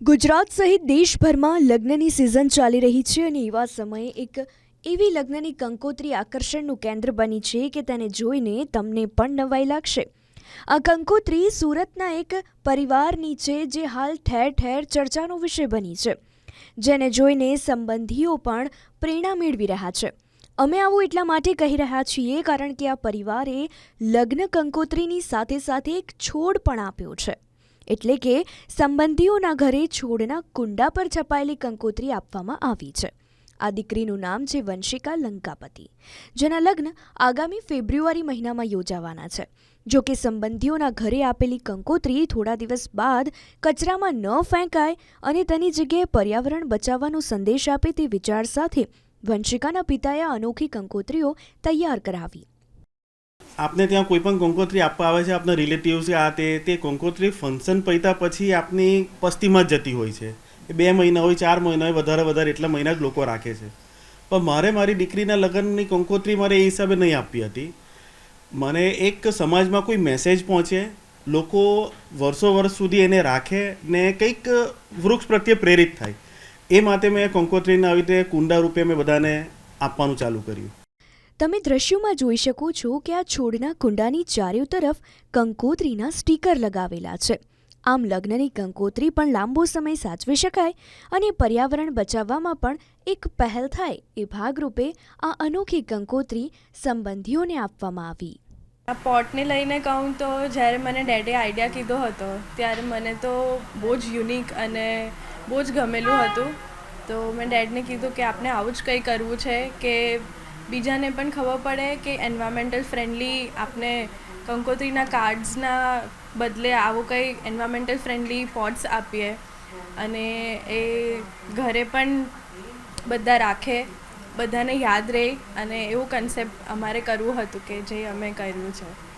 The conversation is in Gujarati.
ગુજરાત સહિત દેશભરમાં લગ્નની સિઝન ચાલી રહી છે અને એવા સમયે એક એવી લગ્નની કંકોત્રી આકર્ષણનું કેન્દ્ર બની છે કે તેને જોઈને તમને પણ નવાઈ લાગશે. આ કંકોત્રી સુરતના એક પરિવારની છે જે હાલ ઠેર ઠેર ચર્ચાનો વિષય બની છે, જેને જોઈને સંબંધીઓ પણ પ્રેરણા મેળવી રહ્યા છે. અમે આવું એટલા માટે કહી રહ્યા છીએ કારણ કે આ પરિવારે લગ્ન કંકોત્રીની સાથે સાથે એક છોડ પણ આપ્યો છે. એટલે કે સંબંધીઓના ઘરે છોડના કુંડા પર છપાયેલી કંકોત્રી આપવામાં આવી છે. આ દીકરીનું નામ છે વંશિકા લંકાપતિ, જેના લગ્ન આગામી ફેબ્રુઆરી મહિનામાં યોજાવાના છે. જો કે સંબંધીઓના ઘરે આપેલી કંકોત્રી થોડા દિવસ બાદ કચરામાં ન ફેંકાય અને તેની જગ્યાએ પર્યાવરણ બચાવવાનો સંદેશ આપે તે વિચાર સાથે વંશિકાના પિતાએ આ અનોખી કંકોત્રીઓ તૈયાર કરાવી. આપને ત્યાં કોઈ પણ કંકોત્રી આપવા આવે છે, આપના રિલેટિવ્સ આ તે કંકોત્રી ફંક્શન પત્યા પછી આપની પસ્તીમાં જ જતી હોય છે. એ 2 મહિના હોય, 4 મહિના હોય, વધારે એટલા મહિના જ લોકો રાખે છે. પણ મારે મારી દીકરીના લગ્નની કંકોત્રી મારે એ હિસાબે નહીં આપવી હતી. મને એક સમાજમાં કોઈ મેસેજ પહોંચે, લોકો વર્ષો સુધી એને રાખે ને કંઈક વૃક્ષ પ્રત્યે પ્રેરિત થાય, એ માટે મેં કંકોત્રીને આવી રીતે કુંડા રૂપે મેં બધાને આપવાનું ચાલુ કર્યું. તમે દ્રશ્યોમાં જોઈ શકો છો કે આ છોડના કુંડાની ચારે તરફ કંકોત્રીના સ્ટીકર લગાવેલા છે. આમ લગ્નની કંકોત્રી પણ લાંબો સમય સાચવી શકાય અને પર્યાવરણ બચાવવામાં પણ એક પહેલ થાય એ ભાગરૂપે આ અનોખી કંકોત્રી સંબંધીઓને આપવામાં આવી. આ પોટને લઈને કહું તો જ્યારે મને ડેડે આઈડિયા કીધો હતો ત્યારે મને તો બહુ જ યુનિક અને બહુ જ ગમેલું હતું. તો મેં ડેડને કીધું કે આપણે આવું જ કંઈ કરવું છે કે બીજાને પણ ખબર પડે કે એન્વાયરમેન્ટલ ફ્રેન્ડલી આપણે કંકોત્રીના કાર્ડ્સના બદલે આવું કંઈ એન્વાયરમેન્ટલ ફ્રેન્ડલી પોટ્સ આપીએ અને એ ઘરે પણ બધા રાખે, બધાને યાદ રહે અને એવું કન્સેપ્ટ અમારે કરવું હતું કે જે અમે કર્યું છે.